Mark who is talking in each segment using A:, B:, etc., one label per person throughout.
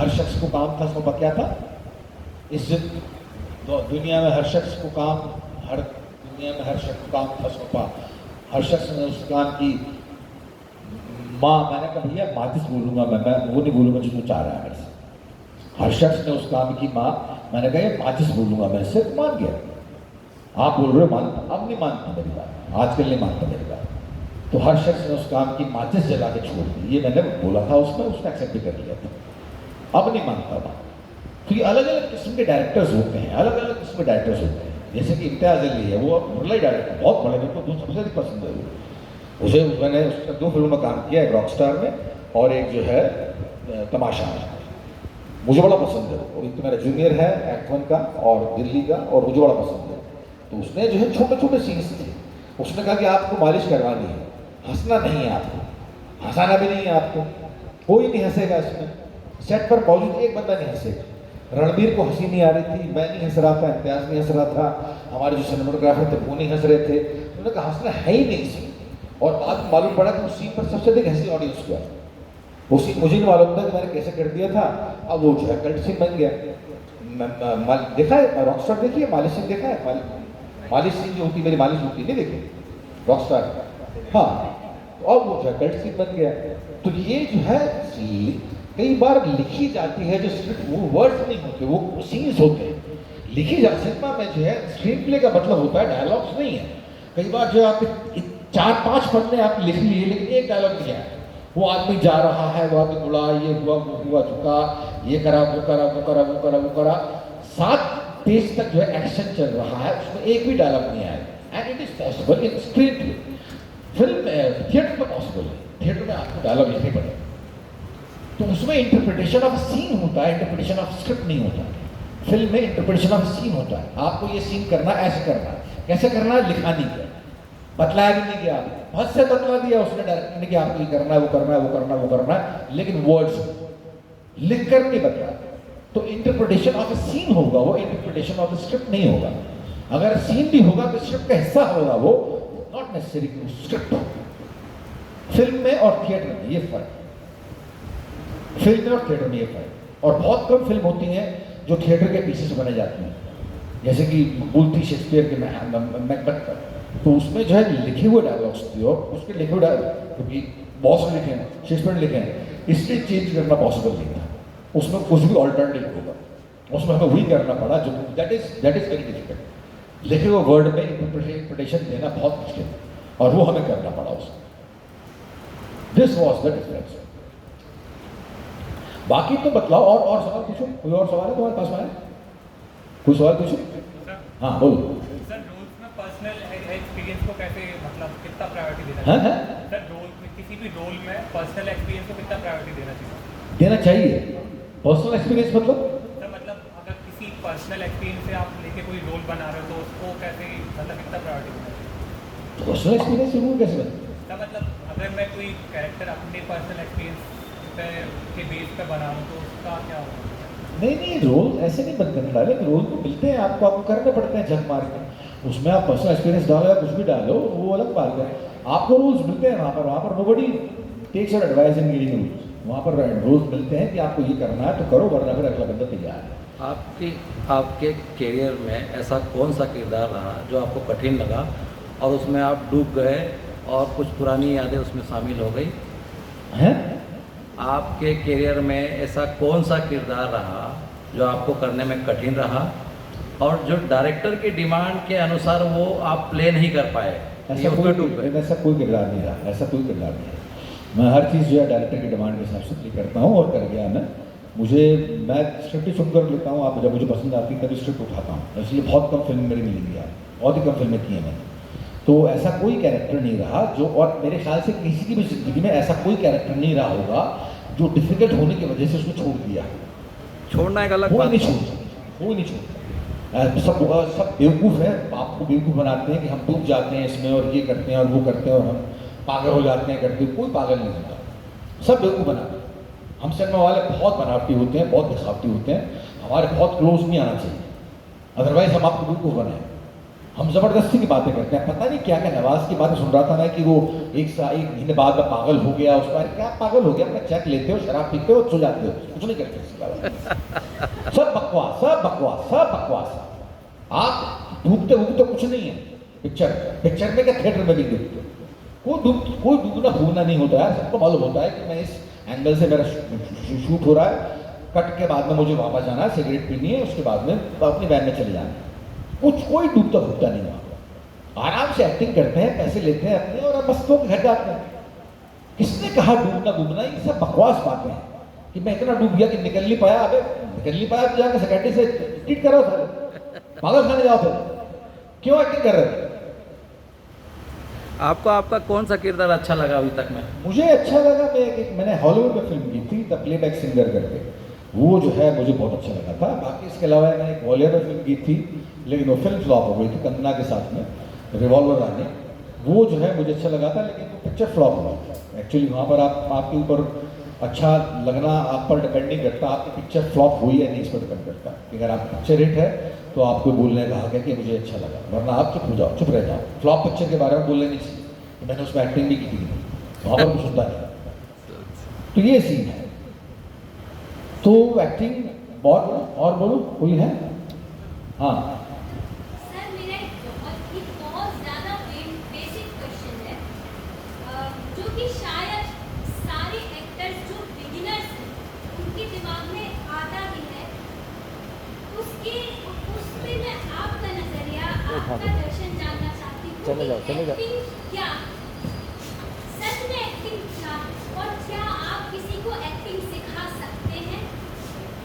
A: हर शख्स को काम था, सौंपा क्या था? इज्जत। तो दुनिया में हर शख्स को काम, दुनिया में हर शख्स को काम था सौंपा। हर शख्स ने उस काम की माँ, मैंने कहा भैया माचिस बोलूँगा मैं वो नहीं बोलूँगा जिसको चाह रहा है मेरे से। हर शख्स ने उस काम की माँ, मैंने कहा ये माचिस बोलूँगा मैं इससे, तो मान गया। आप बोल रहे हो मानता, अब नहीं मानता मेरी बात, आजकल नहीं मानता मेरी बात। तो हर शख्स ने उस काम की माचिस जला के छोड़ दी, ये मैंने बोला था उसने एक्सेप्ट भी कर लिया था। अब नहीं मानता बात। तो ये अलग अलग किस्म के डायरेक्टर्स होते हैं, अलग अलग किस्म के डायरेक्टर्स होते हैं। जैसे कि इम्तियाज़ अली है, वो मुरली डायरेक्टर बहुत बड़े, मेरे को सबसे अधिक पसंद है वो। उसे मैंने उसने 2 फिल्मों में काम किया, एक रॉकस्टार में और एक जो है तमाशा में। मुझे बड़ा पसंद है वो, एक तो मेरा जूनियर है एक्ट 1 का और दिल्ली का, और मुझे बड़ा पसंद है। तो उसने जो है छोटे छोटे सीन्स थे, उसने कहा कि आपको मालिश करवानी है, हंसना नहीं है आपको, हंसाना भी नहीं है आपको, कोई नहीं हंसेगा इसमें। सेट पर मौजूद एक बंदा नहीं हंसेगा। रणबीर को हंसी नहीं आ रही थी, मैं नहीं हंस रहा था, इम्तियाज़ नहीं हंस रहा था, हमारे जो सिनेमाटोग्राफर थे वो नहीं हंस रहे थे। उन्होंने कहा हंसना है ही नहीं इसमें। और बाद में मालूम पड़ा कि उस सीन पर सबसे अधिक हंसी ऑडियंस को है। वो सीन मुझे नहीं मालूम था कि मैंने कैसे कर दिया था, अब वो जो है कल्ट सीन बन गया। देखा है रॉकस्टार, देखिए मालिश सीन देखा है, मालिश सीन जो होती मेरी मालिश होती नहीं देखी रॉकस्टार, हाँ। और वो जो है कल्ट सीन बन गया। तो ये जो है कई बार लिखी जाती है जो स्क्रिप्ट, वो वर्ड्स नहीं होते, वो सीन्स होते हैं। लिखी जा सिनेमा में जो है स्क्रीन प्ले का मतलब होता है, डायलॉग्स नहीं है। कई बार जो आप 4-5 पन्ने आप लिख लिए लेकिन एक डायलॉग नहीं है। वो आदमी जा रहा है, वो आदमी मुड़ा, ये हुआ वो हुआ, झुका, ये करा वो करा वो करा वो करा वो करा, 7 पेज तक जो है एक्शन चल रहा है, उसमें एक भी डायलॉग नहीं आया। And it is possible in screen play. Film theatre में पॉसिबल है, थिएटर में आपको डायलॉग लिखने पड़ेगा। तो उसमें इंटरप्रिटेशन ऑफ सीन होता है, इंटरप्रिटेशन ऑफ स्क्रिप्ट नहीं होता। फिल्म में इंटरप्रिटेशन ऑफ सीन होता है, आपको ये सीन करना, ऐसे करना, कैसे करना है, लिखा नहीं गया, बतलाया भी नहीं गया। बहुत से बतला दिया उसने डायरेक्टर ने कि आपको ये करना है, वो करना है, वो करना है, वो करना है, लेकिन वर्ड्स लिख कर नहीं बतला। तो इंटरप्रिटेशन ऑफ सीन होगा, वो इंटरप्रिटेशन ऑफ स्क्रिप्ट नहीं होगा। अगर सीन भी होगा तो स्क्रिप्ट का हिस्सा होगा, वो नॉट नेसेसरी स्क्रिप्ट। फिल्म में और थिएटर में ये फर्क, फिल्म में और थिएटर में ये फर्क। और बहुत कम फिल्म होती हैं जो थिएटर के पीछे से बने जाती हैं, जैसे कि बोलती शेक्सपियर के मैकबेथ पर, तो उसमें जो है लिखे हुए डायलॉग्स थे और उसके लिखे हुए डायलॉग, क्योंकि बॉस ने लिखे हैं, शेक्सपियर ने लिखे हैं, इसलिए चेंज करना पॉसिबल नहीं था। उसमें कुछ भी ऑल्टरनेटिव होगा, उसमें हमें वही करना पड़ा जो दैट इज वेरी डिफिकल्ट। लिखे हुए वर्ड में इंटरप्रिटेशन देना बहुत मुश्किल है और वो हमें करना पड़ा उसमें। This was the difference. बाकी तो बतलाओ, और सवाल पूछो, कोई और सवाल है तुम्हारे पास में? कोई सवाल पूछो। हाँ बोलो
B: सर। रोल्स में पर्सनल एक्सपीरियंस को कैसे, मतलब कितना प्रायोरिटी देना
A: चाहिए?
B: हाँ? सर रोल में, किसी भी रोल में पर्सनल एक्सपीरियंस को कितना प्रायोरिटी देना चाहिए?
A: देना चाहिए। पर्सनल एक्सपीरियंस मतलब
B: सर मतलब अगर किसी पर्सनल एक्सपीरियंस से आप लेके कोई रोल बना रहे हो तो उसको कैसे, मतलब कितना प्रायोरिटी देना चाहिए?
A: पर्सनल एक्सपीरियंस से वो कैसे बनता?
B: सर मतलब अगर मैं कोई कैरेक्टर अपने पर्सनल एक्सपीरियंस के बेस पे बना रहा हूँ तो उसका क्या होगा?
A: नहीं, रोल ऐसे नहीं बनते डाले, रोल तो मिलते हैं आपको करने पड़ते हैं झक मार के। उसमें आप पर्सनल एक्सपीरियंस डालो या कुछ भी डालो, वो अलग बात है। आपको रूल्स मिलते हैं वहाँ पर nobody takes your advice in reading rules. वहाँ पर रूल्स मिलते हैं कि आपको ये करना है तो करो, वरना फिर अगला बंदा तैयार है।
C: आपके करियर में ऐसा कौन सा किरदार रहा जो आपको कठिन लगा और उसमें आप डूब गए और कुछ पुरानी यादें उसमें शामिल हो गई
A: हैं?
C: आपके करियर में ऐसा कौन सा किरदार रहा जो आपको करने में कठिन रहा और जो डायरेक्टर की डिमांड के अनुसार वो आप प्ले नहीं कर पाए?
A: ऐसा कोई किरदार नहीं रहा, ऐसा कोई किरदार नहीं है। मैं हर चीज़ जो है डायरेक्टर की डिमांड के हिसाब से प्ले करता हूँ और कर गया मैं स्क्रिप्ट ही सुनकर लेता हूँ। आप जब मुझे पसंद आती है तभी स्क्रिप्ट उठाता हूँ, इसलिए बहुत कम फिल्म मेरी मिलेंगी यार, बहुत ही कम फिल्में की हैं मैंने। तो ऐसा कोई कैरेक्टर नहीं रहा जो, और मेरे ख्याल से किसी की भी ज़िंदगी में ऐसा कोई कैरेक्टर नहीं रहा होगा जो डिफ़िकल्ट होने की वजह से उसको छोड़ दिया।
C: छोड़ना एक अलग
A: कोई
C: बात
A: नहीं छोड़ता, कोई नहीं छोड़ता। सब बेवकूफ़ है, आपको बेवकूफ़ बनाते हैं कि हम डूब जाते हैं इसमें और ये करते हैं और वो करते हैं और हम पागल हो जाते हैं करते। कोई पागल नहीं होता, सब बेवकूफ़ बनाते हैं। हम सिनेमा वाले बहुत बनावटी होते हैं, बहुत दिखावटी होते हैं, हमारे बहुत क्लोज नहीं आना चाहिए, अदरवाइज हम आपको बेवकूफ़ बनाएं। हम जबरदस्ती की बातें करते हैं, पता नहीं क्या क्या। नवाज की बातें सुन रहा था ना कि वो एक महीने बाद में पागल हो गया, उस पर क्या पागल हो गया, अपना चेक लेते हो, शराब पीते हो, सो जाते हो, कुछ नहीं करते इसके अलावा। सब बकवास, सब बकवास, सब बकवास। आप डूबते उगते कुछ नहीं है। पिक्चर में क्या, थिएटर में भी डूबते, कोई डूबना फूबना नहीं होता है। सबको मालूम होता है कि मैं इस एंगल से मेरा शूट हो रहा है, कट के बाद में मुझे वापस जाना है, सिगरेट पीनी है, उसके बाद में अपनी वैन में चले जाना है। कोई डूबता फूबता नहीं वहाँ, आराम से एक्टिंग करते हैं, पैसे लेते हैं अपने और मस्त होकर घर जाते हैं। किसने कहा डूबना डूबना? ये सब बकवास बातें हैं कि मैं इतना डूब गया कि निकल नहीं पाया। अबे निकल नहीं पाया तो जाकर सेक्रेटरी से ट्रीट करो सर, पागल खाने जाओ फिर, क्यों एक्टिंग कर रहे थे?
C: आपको आपका कौन सा किरदार अच्छा लगा अभी तक में?
A: मुझे अच्छा लगा, मैंने हॉलीवुड में फिल्म की थी द प्लेबैक सिंगर करके, वो जो है मुझे बहुत अच्छा लगा था। बाकी इसके अलावा मैंने एक बॉलीवुड में फिल्म की थी, लेकिन वो फिल्म फ्लॉप हो गई थी, कंगना के साथ में, रिवॉल्वर रानी। वो जो है मुझे अच्छा लगा था, लेकिन वो पिक्चर फ्लॉप हुआ। एक्चुअली वहाँ पर आपके ऊपर अच्छा लगना आप पर डिपेंड नहीं करता, आपकी पिक्चर फ्लॉप हुई है नहीं इस पर डिपेंड करता। अगर आपकी पिक्चर हिट है तो आपको बोलने का हक है कि मुझे अच्छा लगा, वरना आप चुप हो जाओ, चुप रह जाओ। फ्लॉप पिक्चर के बारे में बोलने नहीं चाहिए, मैंने उसमें एक्टिंग भी की थी, वहाँ पर कुछ सुनता नहीं। तो ये सीन है। तो एक्टिंग बहुत, और बोलो कोई है? हाँ
D: सर, मेरा एक बहुत ज़्यादा बेसिक क्वेश्चन है, जो कि शायद सारे एक्टर्स जो बिगिनर्स हैं उनके दिमाग में आता ही है। उसमें मैं आपका नज़रिया, आपका दर्शन जानना चाहती हूँ।
C: चले जाओ।
D: एक्टिंग क्या, सच में एक्टिंग क्या, और क्या आप किसी को एक्टिंग सिखा सकते हैं?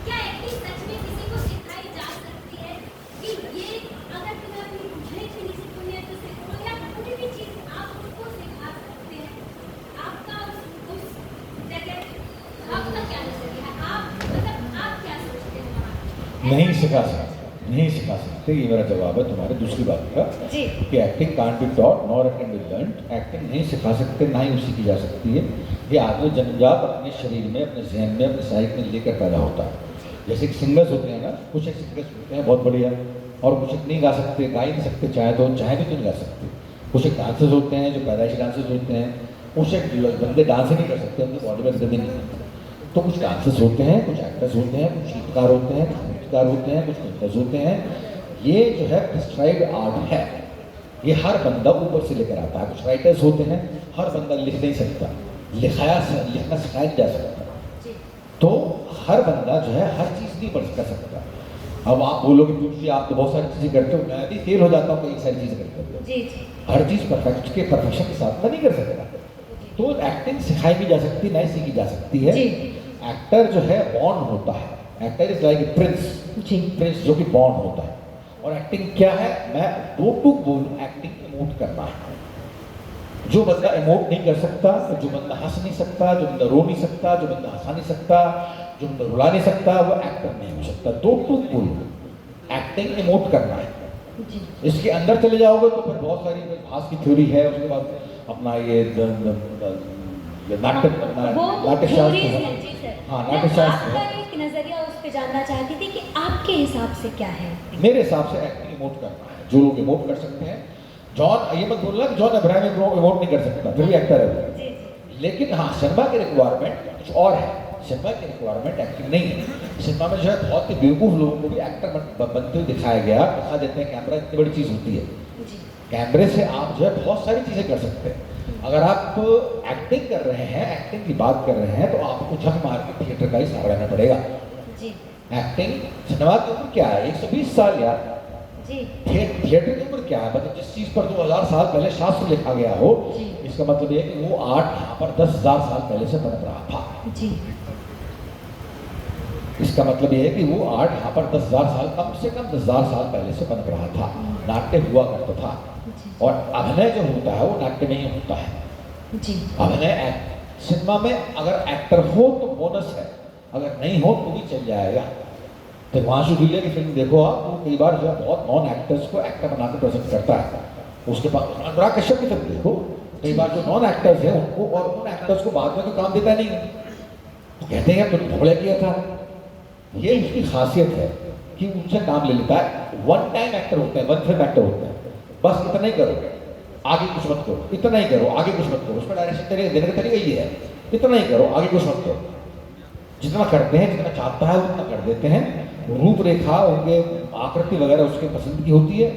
D: क्या एक्टिंग सच में किसी को सिखाई जा सकती है कि ये अगर तुम्हें अपनी बुझने की नहीं सीखनी है तो सीखो, या कोई भी चीज़ आप उसको सिखा सकते हैं? आपका उस जगह आपका क्या नजरिया है? आप क्या सोचते हैं वहाँ?
A: नहीं सिखा सकते, नहीं सिखा सकते, ये मेरा जवाब है तुम्हारे दूसरी बात का
D: जी।
A: कि acting can't be taught nor it can be learned. Acting नहीं सिखा सकते, ना ही उसी की जा सकती है। ये आदमी जन्मजात अपने शरीर में, अपने जहन में, अपने साहित्य में लेकर पैदा होता है। जैसे कि सिंगर्स होते हैं ना, कुछ एक सिंगर्स होते हैं बहुत बढ़िया, और कुछ एक नहीं गा सकते, गा ही नहीं सकते, चाहे भी तो नहीं गा सकते। कुछ एक डांसर्स होते हैं जो पैदाइशी डांसर्स होते हैं, कुछ एक बंदे डांस ही नहीं कर सकते, उनकी बॉडी में गति नहीं होती। तो कुछ डांसर्स होते हैं, कुछ एक्टर्स होते हैं, कुछ गीतकार होते हैं, कुछ नृत्यकार होते हैं, कुछ पेंटर्स होते हैं। ये जो है प्रिस्क्राइब्ड आर्ट है, ये हर बंदा ऊपर से लेकर आता है। कुछ राइटर्स होते हैं, हर बंदा लिख नहीं सकता, लिखना सिखाया जा सकता। तो हर बंदा जो है हर चीज़ नहीं कर सकता। अब आप बोलोगे क्योंकि आप तो बहुत सारी चीज़ें करते हो, मैं भी फेल हो जाता हूँ कई सारी चीज़ें करते हो।
D: जी जी।
A: हर चीज़ परफेक्शन के साथ तो नहीं कर सकता। तो एक्टिंग सिखाई भी जा सकती है, नहीं सीखी जा सकती है। एक्टर जो है बॉर्न होता है, actor is like a Prince जो कि बॉर्न होता है। और एक्टिंग क्या है, मैं दो टूक बोलूँ, एक्टिंग इमोट करना है। जो बंदा इमोट नहीं कर सकता, जो बंदा हंस नहीं सकता, जो बंदा रो नहीं सकता, जो बंदा हंसा नहीं सकता, जो बंदा रुला नहीं सकता, वो एक्टर नहीं हो सकता। दो टूक बोलूँ, एक्टिंग इमोट करना है। इसके अंदर चले जाओगे तो फिर बहुत सारी भास की थ्योरी है, उसके बाद अपना ये नाट्यशास्त्र है। हाँ, नाट्यशास्त्र है।
D: आपका एक नजरिया उस पे जानना चाहती थी कि आपके हिसाब से क्या है?
A: मेरे हिसाब से एक्टिंग इमोट करना है। जो लोग इमोट कर सकते हैं, जॉन, ये मत बोलना कि जॉन अब्राहम इमोट नहीं कर सकता, फिर भी एक्टर है। लेकिन हाँ, सिनेमा की रिक्वायरमेंट कुछ और है। सिनेमा की रिक्वायरमेंट एक्टिंग नहीं है। सिनेमा में जो है बहुत ही बेवकूफ़ लोगों को भी एक्टर बनते हुए दिखाया गया, दिखा देते हैं। कैमरा इतनी बड़ी चीज़ होती है, कैमरे से आप जो है बहुत सारी चीज़ें कर सकते हैं। अगर आप एक्टिंग कर रहे हैं, एक्टिंग की बात कर रहे हैं, तो आपको झक मार के थिएटर का ही सहारा लेना पड़ेगा। एक्टिंग, सिनेमा की उम्र क्या है? 120 साल यार। थिएटर की उम्र क्या है? मतलब जिस चीज़ पर 2000 साल पहले शास्त्र लिखा गया हो, इसका मतलब ये है कि वो आर्ट यहाँ पर 10,000 साल पहले से बन रहा था। इसका मतलब ये है कि वो आर्ट यहाँ पर 10,000 साल, कम से कम 10,000 साल पहले से बन रहा था। नाट्य हुआ करता था, और अभिनय जो होता है वो नाट्य में ही होता है। अभिनय सिनेमा में अगर एक्टर हो तो बोनस है, अगर नहीं हो तो भी चल जाएगा। तो हिमांशु दुल्ले की फिल्म देखो आप, वो कई बार जो है बहुत नॉन एक्टर्स को एक्टर बनाकर प्रेजेंट करता है। उसके बाद अनुराग कश्यप की फिल्म देखो, कई बार जो नॉन एक्टर्स हैं उनको, और उन एक्टर्स को बाद में तो काम देता नहीं, तो कहते हैं तुमने भोगड़ा किया था। ये उसकी खासियत है कि उनसे काम ले लेता है। वन टाइम एक्टर होते हैं, वन फिल्म एक्टर होते हैं। बस इतना ही करो, आगे कुछ मत करो, इतना ही करो, आगे कुछ मत करो। उसमें डायरेक्शन तेरे देने का तरीका ये है, इतना ही करो, आगे कुछ मत करो। जितना करते हैं, जितना चाहता है उतना कर देते हैं। रूपरेखा, उनके आकृति वगैरह उसके पसंद की होती है,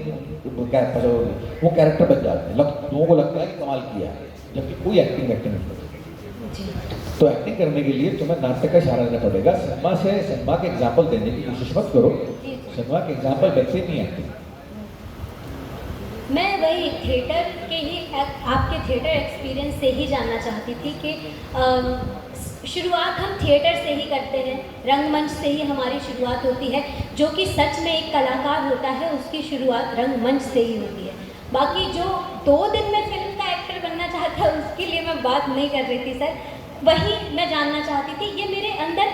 A: वो कैरेक्टर बन जाते हैं। लोगों को लगता है कि कमाल किया है, जबकि कोई एक्टिंग नहीं करती। तो एक्टिंग करने के लिए तुम्हें नाट्य का सहारा लेना पड़ेगा। सिनेमा के एग्जाम्पल देने की कोशिश मत करो, सिनेमा के एग्जाम्पल वैसे नहीं एक्टिंग।
D: मैं वही थिएटर के ही आपके थिएटर एक्सपीरियंस से ही जानना चाहती थी कि शुरुआत हम थिएटर से ही करते हैं, रंगमंच से ही हमारी शुरुआत होती है। जो कि सच में एक कलाकार होता है, उसकी शुरुआत रंगमंच से ही होती है। बाकी जो 2 दिन में फिल्म का एक्टर बनना चाहता है, उसके लिए मैं बात नहीं कर रही थी सर। वही मैं जानना चाहती थी, ये मेरे अंदर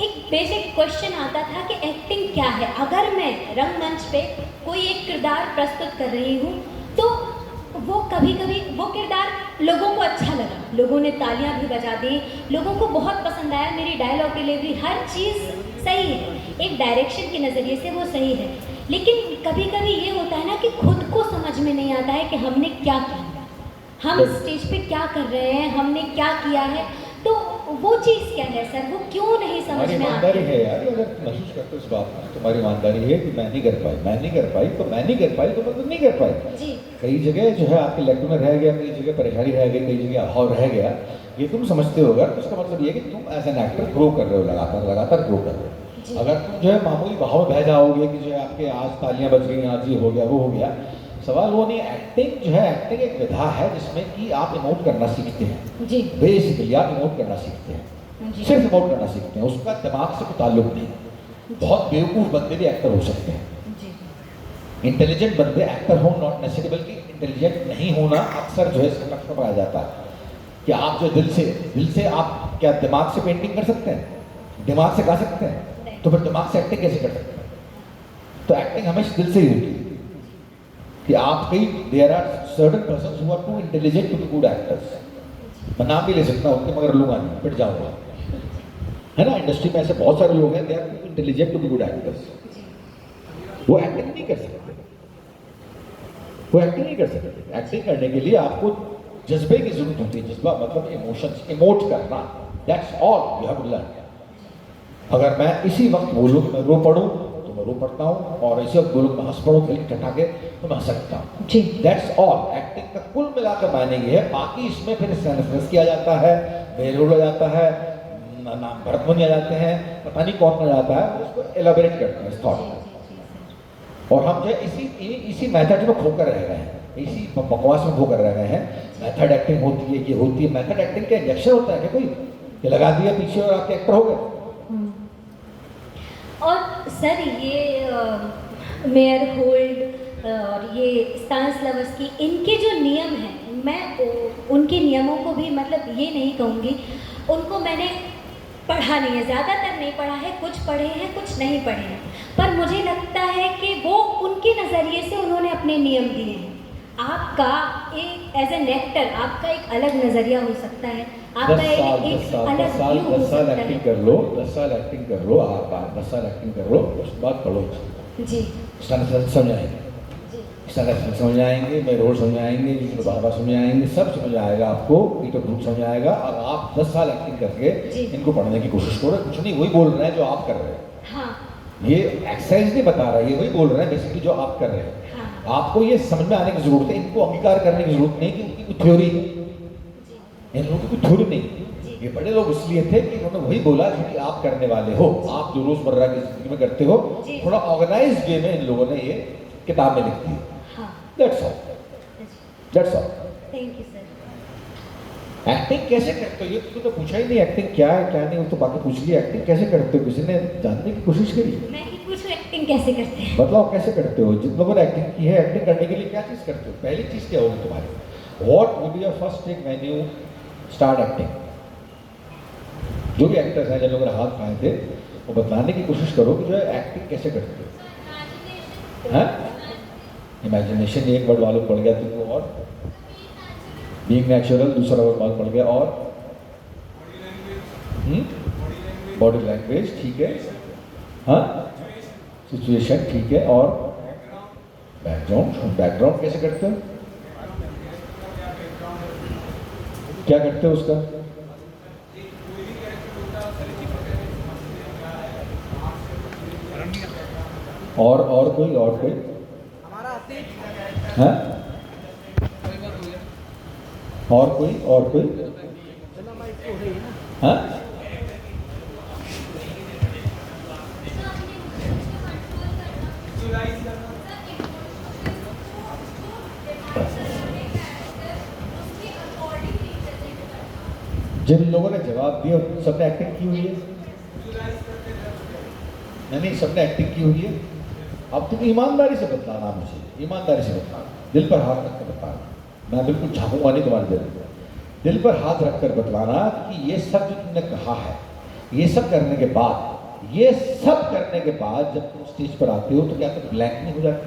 D: एक बेसिक क्वेश्चन आता था कि एक्टिंग क्या है। अगर मैं रंगमंच पे कोई एक किरदार प्रस्तुत कर रही हूँ, तो वो कभी कभी वो किरदार लोगों को अच्छा लगा, लोगों ने तालियां भी बजा दी, लोगों को बहुत पसंद आया, मेरी डायलॉग डिलीवरी हर चीज़ सही है, एक डायरेक्शन के नज़रिए से वो सही है। लेकिन कभी कभी ये होता है ना कि खुद को समझ में नहीं आता है कि हमने क्या किया, हम स्टेज पे क्या कर रहे हैं, हमने क्या किया है। तो वो चीज़ क्या है सर, वो क्यों नहीं समझ में आती?
A: ईमानदारी है यार, अगर तुम महसूस करते हो इस बात में, तुम्हारी ईमानदारी है कि मैं नहीं कर पाई, मैं नहीं कर पाई, तो मैं नहीं कर पाई तो मतलब नहीं कर पाई।
D: जी।
A: कई जगह जो है आपके लेक्चर में रह गया, कई जगह परेशानी रह गई, कई जगह अभाव रह गया, ये तुम समझते हो। अगर तो इसका मतलब ये है कि तुम एज एन एक्टर ग्रो कर रहे हो, लगातार ग्रो कर रहे हो। अगर तुम जो है मामूली भाव में बह जाओगे कि जो है आपके आज तालियां बज गई, आज ये हो गया, वो हो गया, सवाल वो नहीं। एक्टिंग जो है, एक्टिंग एक विधा है जिसमें कि आप इमोट करना सीखते हैं।
D: जी।
A: बेसिकली आप इमोट करना सीखते हैं,
D: जी।
A: सिर्फ इमोट करना सीखते हैं, उसका दिमाग से कोई ताल्लुक नहीं। बहुत बेवकूफ़ बंदे भी एक्टर हो सकते हैं,
D: जी।
A: इंटेलिजेंट बंदे एक्टर हो नॉट नेसेसरी, बल्कि इंटेलिजेंट नहीं होना अक्सर जो है इसका लक्षण पाया जाता है कि आप जो दिल से आप क्या दिमाग से पेंटिंग कर सकते हैं, दिमाग से गा सकते हैं, तो फिर दिमाग से एक्टिंग कैसे कर सकते हैं? तो एक्टिंग हमेशा दिल से ही होती है कि आप कई there are certain persons who are too intelligent to be good actors. मैं नाम भी ले सकता हूँ उनके, मगर लूँगा नहीं, पिट जाऊँगा, है ना। इंडस्ट्री में ऐसे बहुत सारे लोग हैं, they are too intelligent to be good actors. वो एक्टिंग नहीं कर सकते, वो एक्टिंग नहीं कर सकते। एक्टिंग करने के लिए आपको जज्बे की जरूरत होती है। जज्बा मतलब इमोशंस, इमोट करना, that's all you have to learn. अगर मैं इसी वक्त बोलूँ कि मैं रो पढ़ूँ तो मैं रो पढ़ता हूँ, और इसी वक्त बोलूँ मैं हंस पढ़ूँ फिल्म ठटा के तो मैं हंस सकता हूँ।
D: जी।
A: That's all. एक्टिंग का कुल मिलाकर मायने ये है। बाकी इसमें फिर सेंस किया जाता है, बेरोल हो जाता है, नाम भरतमुनि आ जाते हैं, पता नहीं कौन आ जाता है, उसको एलाबोरेट करते हैं इस थॉट में। और हम जो है इसी मेथड में खोकर रह गए हैं, इसी बकवास में खोकर रह गए हैं। मेथड एक्टिंग होती है, ये होती है। मेथड एक्टिंग का इंजेक्शन होता है क्या कोई, ये लगा दिया पीछे और आपके एक्टर हो गए?
D: और सर ये मेयर होल्ड और ये स्टांस लवर्स की, इनके जो नियम हैं, मैं उनके नियमों को भी मतलब ये नहीं कहूँगी, उनको मैंने पढ़ा नहीं है, ज़्यादातर नहीं पढ़ा है, कुछ पढ़े हैं कुछ नहीं पढ़े हैं, पर मुझे लगता है कि वो उनके नज़रिए से उन्होंने अपने नियम दिए हैं। आपका एक एज एन एक्टर आपका एक अलग नज़रिया हो सकता है, आपका एक अलग व्यू हो सकता है।
A: एक्टिंग कर लो, 10 साल एक्टिंग कर लो, आप 10 साल एक्टिंग कर लो, उसके बाद पढ़ो
D: जी।
A: समझाएंगे, समझ आएंगे, मैं रोल समझ आएंगे, जिसमें बाबा समझ आएंगे, सब समझ आएगा आपको, पीटर ब्रूक समझ आएगा। और आप 10 साल एक्टिंग करके इनको पढ़ने की कोशिश करो। कुछ नहीं, वही बोल रहे हैं जो आप कर रहे हैं।
D: हाँ। ये
A: एक्सरसाइज नहीं बता रहा है, ये वही बोल रहे हैं बेसिकली जो आप कर रहे हैं। हाँ। आपको ये समझ में आने की जरूरत है, इनको अंगीकार करने की जरूरत नहीं कि उनकी कोई थ्योरी, इन लोगों की कोई थ्योरी नहीं। ये बड़े लोग इसलिए थे कि उन्होंने वही बोला जो कि आप करने वाले हो, आप जो रोजमर्रा की जिंदगी में करते हो, थोड़ा ऑर्गेनाइज्ड वे में इन लोगों ने ये किताब में लिख दी। That's all. That's all.
D: Thank you sir.
A: Acting कैसे करते हो, ये तो पूछा ही नहीं, एक्टिंग क्या है क्या नहीं, वो तो बाकी पूछ लिया। एक्टिंग कैसे करते हो, किसी ने जानने की कोशिश करी?
D: मैं ही पूछूं एक्टिंग कैसे करते हैं?
A: बताओ कैसे करते हो। जिन लोगों ने एक्टिंग की है, एक्टिंग करने के लिए क्या चीज़ करते हो? पहली चीज़ क्या होगी तुम्हारी? What would be your first thing when you start acting? जो भी एक्टर्स हैं, जिन लोगों ने हाथ उठाए थे, वो बताने की कोशिश करो कि जो है एक्टिंग कैसे करते हो। हाँ, इमेजिनेशन एक वर्ड मालूम पड़ गया तुमको, और बीइंग नेचुरल दूसरा वर्ड मालूम पड़ गया, और बॉडी लैंग्वेज ठीक है, हाँ, सिचुएशन ठीक है, और बैकग्राउंड कैसे करते हो? क्या करते हो उसका? और कोई हाँ? और कोई हाँ? जिन लोगों ने जवाब दिया सबने एक्टिंग की हुई है? नहीं, सबने एक्टिंग की हुई है। अब तुम ईमानदारी से बताना, मुझे ईमानदारी से बताना, दिल पर हाथ रख कर बताना। मैं बिल्कुल झाँकूंगा नहीं तुम्हारे दिल पर हाथ रख कर बतलाना कि ये सब जो तुमने कहा है, ये सब करने के बाद जब तुम स्टेज पर आते हो तो क्या तुम ब्लैंक नहीं हो जाते?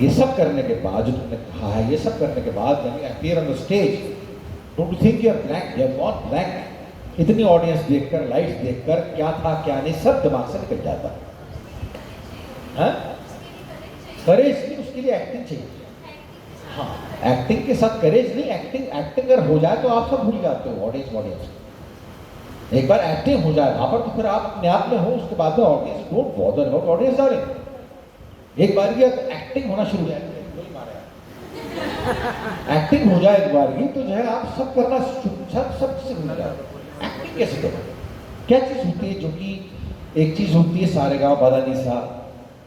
A: ये सब करने के बाद जो तुमने कहा है, ये सब करने के बाद when you appear on the stage, don't you think you're blank? You're not blank. इतनी ऑडियंस देखकर, लाइट्स देखकर क्या था क्या नहीं सब दिमाग से निकल जाता। हाँ? करेज नहीं, उसके लिए एक्टिंग चाहिए। हाँ, एक्टिंग के साथ करेज नहीं, एक्टिंग अगर हो जाए तो आप सब भूल जाते हो ऑडियंस। एक बार एक्टिंग हो जाए वहां पर तो फिर आप अपने आप में हो, उसके बाद में audience don't bother about audience darling. एक बार की एक्टिंग होना शुरू हो जाए, एक्टिंग हो जाए एक बार की तो जो है आप सब करना सब से भूल जाए। एक्टिंग कैसे करो? क्या चीज होती है जो कि एक चीज होती है सारेगामा पाधानीसा,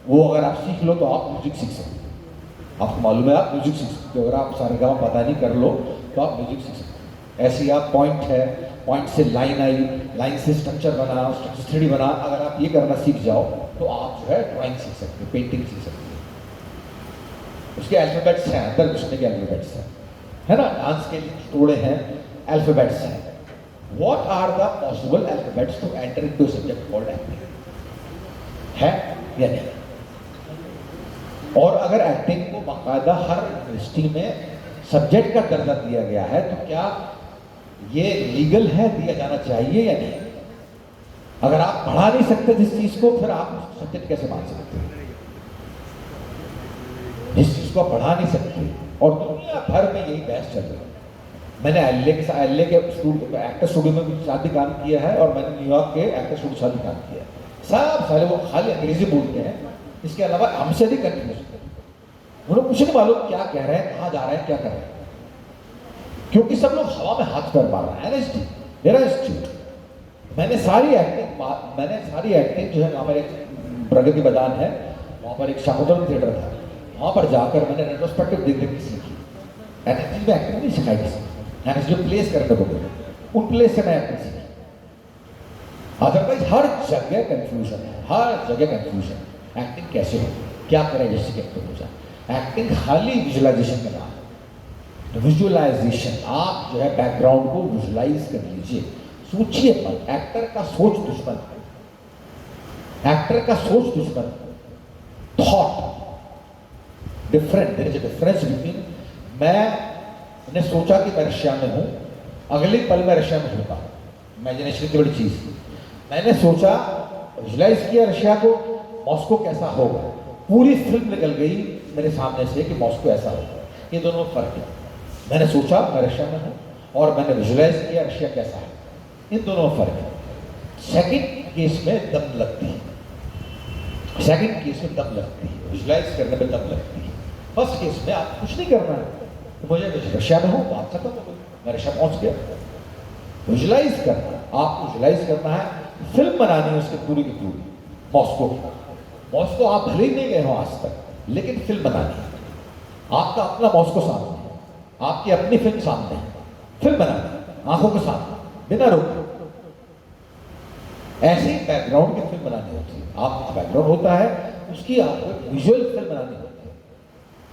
A: वो अगर आप सीख लो तो आप म्यूजिक सीख सकते हो। आपको मालूम है आप म्यूजिक सीख सकते हो। अगर आप सारेगामा पाधानी कर लो तो आप म्यूजिक सीख सकते हो। ऐसे ही आप पॉइंट है, पॉइंट से लाइन आई, लाइन से स्ट्रक्चर बना, स्ट्रक्चर 3D बना, अगर आप ये करना सीख जाओ तो आप जो है ड्राइंग सीख सकते हो, पेंटिंग सीख सकते हो। उसके अल्फाबेट्स हैं, अंदर घुसने के अल्फाबेट्स हैं, है ना? डांस के जोड़े हैं, अल्फाबेट्स हैं। What are the possible alphabets to enter into subject called acting? है या नहीं? और अगर एक्टिंग को बाकायदा हर यूनिवर्सिटी में सब्जेक्ट का दर्जा दिया गया है तो क्या ये लीगल है, दिया जाना चाहिए या नहीं? अगर आप पढ़ा नहीं सकते जिस चीज को, फिर आप सब्जेक्ट कैसे मान सकते हैं? जिस चीज को पढ़ा नहीं सकते, और दुनिया भर में यही बहस चल रही है। मैंने एलए के एक्टर स्टूडियो में भी साथ भी काम किया है, और मैंने न्यूयॉर्क के एक्टर स्टूडियो साथ भी काम किया है। सब सारे वो खाली अंग्रेजी बोलते हैं, इसके अलावा हमसे भी कंफ्यूज होते हैं। उन्हें कुछ नहीं मालूम क्या कह रहे हैं, कहाँ जा रहे हैं, क्या कर रहे हैं, क्योंकि सब लोग हवा में हाथ पैर मार रहे हैं। मैंने सारी एक्टिंग जो है, वहाँ पर एक प्रगति मैदान है, वहाँ पर एक शाकुंतलम थिएटर था, वहाँ पर जाकर मैंने रेट्रोस्पेक्टिव देख के सीखी। एनएसडी में एक्टिंग नहीं सिखाई किसी, एनएसडी में प्लेस करने को बोले, उन प्लेस से मैं एक्टिंग सीखी। अदरवाइज हर जगह कंफ्यूजन है, हर जगह कंफ्यूजन। एक्टिंग कैसे हो, क्या करें जिससे एक्टिंग हो जाए? एक्टिंग खाली विजुअलाइजेशन का नाम है। तो विजुअलाइजेशन, आप जो है बैकग्राउंड को विजुअलाइज कर लीजिए, सोचिए मत। एक्टर का सोच दुश्मन, thought different. There is a difference between मैंने सोचा कि मैं रशिया में हूं, अगले पल में रशिया में होता हूं। इमेजिनेशन की बड़ी चीज। मैंने सोचा, विजुअलाइज किया रशिया को, मॉस्को कैसा होगा, पूरी फिल्म निकल गई मेरे सामने से कि मॉस्को ऐसा होगा। ये दोनों फर्क है। मैंने सोचा मैं रशिया में हूं, और मैंने विजुअलाइज किया रशिया कैसा है, इन दोनों में फर्क है। सेकंड केस में दम लगती है, विजुअलाइज करने में दम लगती है। फर्स्ट केस में आप कुछ नहीं करना है, तो मुझे रशिया में हूं, बात खत्म हो गई, मैं रशिया पहुंच गया। विजुअलाइज करना, आपको विजुअलाइज करना है, फिल्म बनानी है उसकी पूरी की पूरी। मॉस्को आप भले ही नहीं गए हो आज तक, लेकिन फिल्म बनानी है। आपका अपना मॉस्को सामने है, आपकी अपनी फिल्म सामने है, फिल्म बनानी है आंखों के सामने, बिना रोके। ऐसे ही बैकग्राउंड की फिल्म बनानी होती है। आपका बैकग्राउंड होता है, उसकी आपको विजुअल फिल्म बनानी होती है।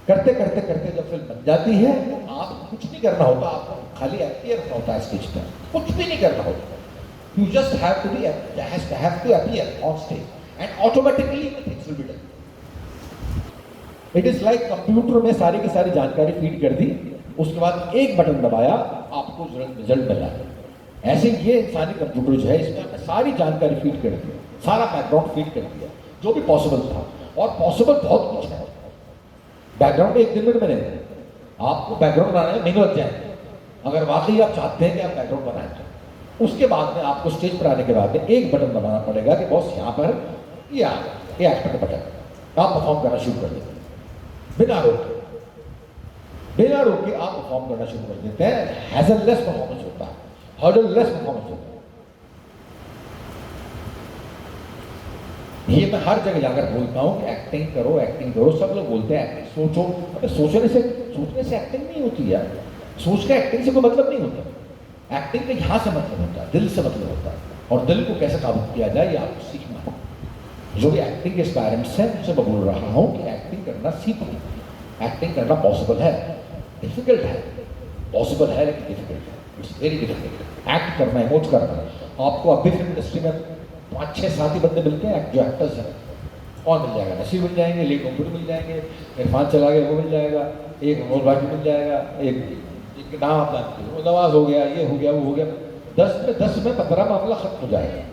A: करते करते करते जब फिल्म बन जाती है, आप कुछ नहीं करना होता, आपको खाली अपीयर होता है स्टेज पर, कुछ भी नहीं करना होता। You just have to appear on stage, and automatically things will be done. It is like computer में सारी की सारी जानकारी फीड कर दी, उसके बाद एक बटन दबाया, आपको रिजल्ट मिला। ऐसे ये इंसानी कंप्यूटर जो है, इसमें सारी जानकारी फीड कर दी, सारा बैकग्राउंड फीड कर दिया, जो भी पॉसिबल था, और पॉसिबल बहुत कुछ है। बैकग्राउंड एक दिन में नहीं, आपको बैकग्राउंड बनाने में महीनों लग जाएंगे। अगर वाकई आप चाहते हैं कि आप बैकग्राउंड बनाएं तो उसके बाद में आपको स्टेज पर आने के बाद में एक बटन दबाना पड़ेगा कि बॉस यहाँ पर ये आ गया, ये एक्टर का बटन, आप परफॉर्म करना शुरू कर देते हैं बिना रोके। बिना रोके आप परफॉर्म करना शुरू कर देते हैं। हैजललेस परफॉर्मेंस होता है, हर्डललेस परफॉर्मेंस होता है। ये मैं हर जगह जाकर बोलता हूँ कि एक्टिंग करो। सब लोग बोलते हैं एक्टिंग सोचो। अबे सोचने से एक्टिंग नहीं होती है। सोच के एक्टिंग से कोई मतलब नहीं होता। एक्टिंग का यहाँ से मतलब होता है, दिल से मतलब होता है। और दिल को कैसे काबू किया जाए ये आपको सीखना है। जो भी एक्टिंग के एस्पायरेंट्स हैं उनसे मैं बोल रहा हूँ कि एक्टिंग करना सीखो। एक्टिंग करना पॉसिबल है, डिफिकल्ट है, पॉसिबल है लेकिन डिफिकल्ट है। It's very difficult. एक्ट करना, इमोट करना। आपको अभी फिल्म इंडस्ट्री में 5-6 साथी बंदे मिलते हैं जो एक्टर्स हैं। कौन मिल जाएगा? नसीब मिल जाएंगे, ली कंप्यूटर मिल जाएंगे, इरफान चला गया वो मिल जाएगा, एक मनोज भाटी मिल जाएगा, एक नाम आप जानते हो, नवाज हो गया, ये हो गया, वो हो गया। 10 में 15 मामला खत्म हो जाएगा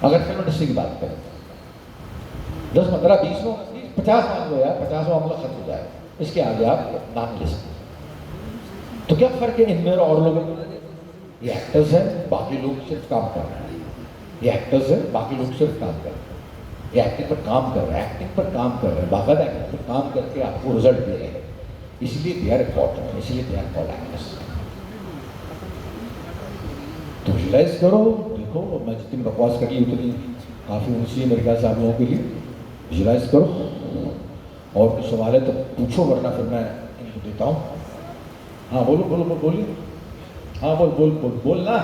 A: अगर फिल्म इंडस्ट्री की बात करें। 10, 15, 20 में 50 मान लो यार, 50 मामला खत्म हो जाएगा। इसके आगे आप नाम ले सकते। तो क्या फर्क है इनमें और लोगों में? ये एक्टर्स हैं, बाकी लोग सिर्फ काम कर रहे हैं। ये एक्टर्स हैं, बाकी लोग सिर्फ काम कर रहे हैं। ये एक्टिंग पर काम कर रहे हैं, एक्टिंग पर काम कर रहे हैं, बाकायदा एक्टिंग पर काम करके आपको रिजल्ट दे रहे हैं। इसलिए दे आर इम्पॉर्टेंट, इसलिए दे आर कॉल्ड एक्टर्स। तो रियलाइज करो, देखो मैं जितनी बकवास करी उतनी काफ़ी ऊँची है मेरे ख्याल से आप लोगों के लिए। विजुलाइज करो और कुछ सवाल है तो पूछो, वरना फिर मैं इनको देता हूँ। हाँ बोलो, बोलिए। हाँ बोल बोलना।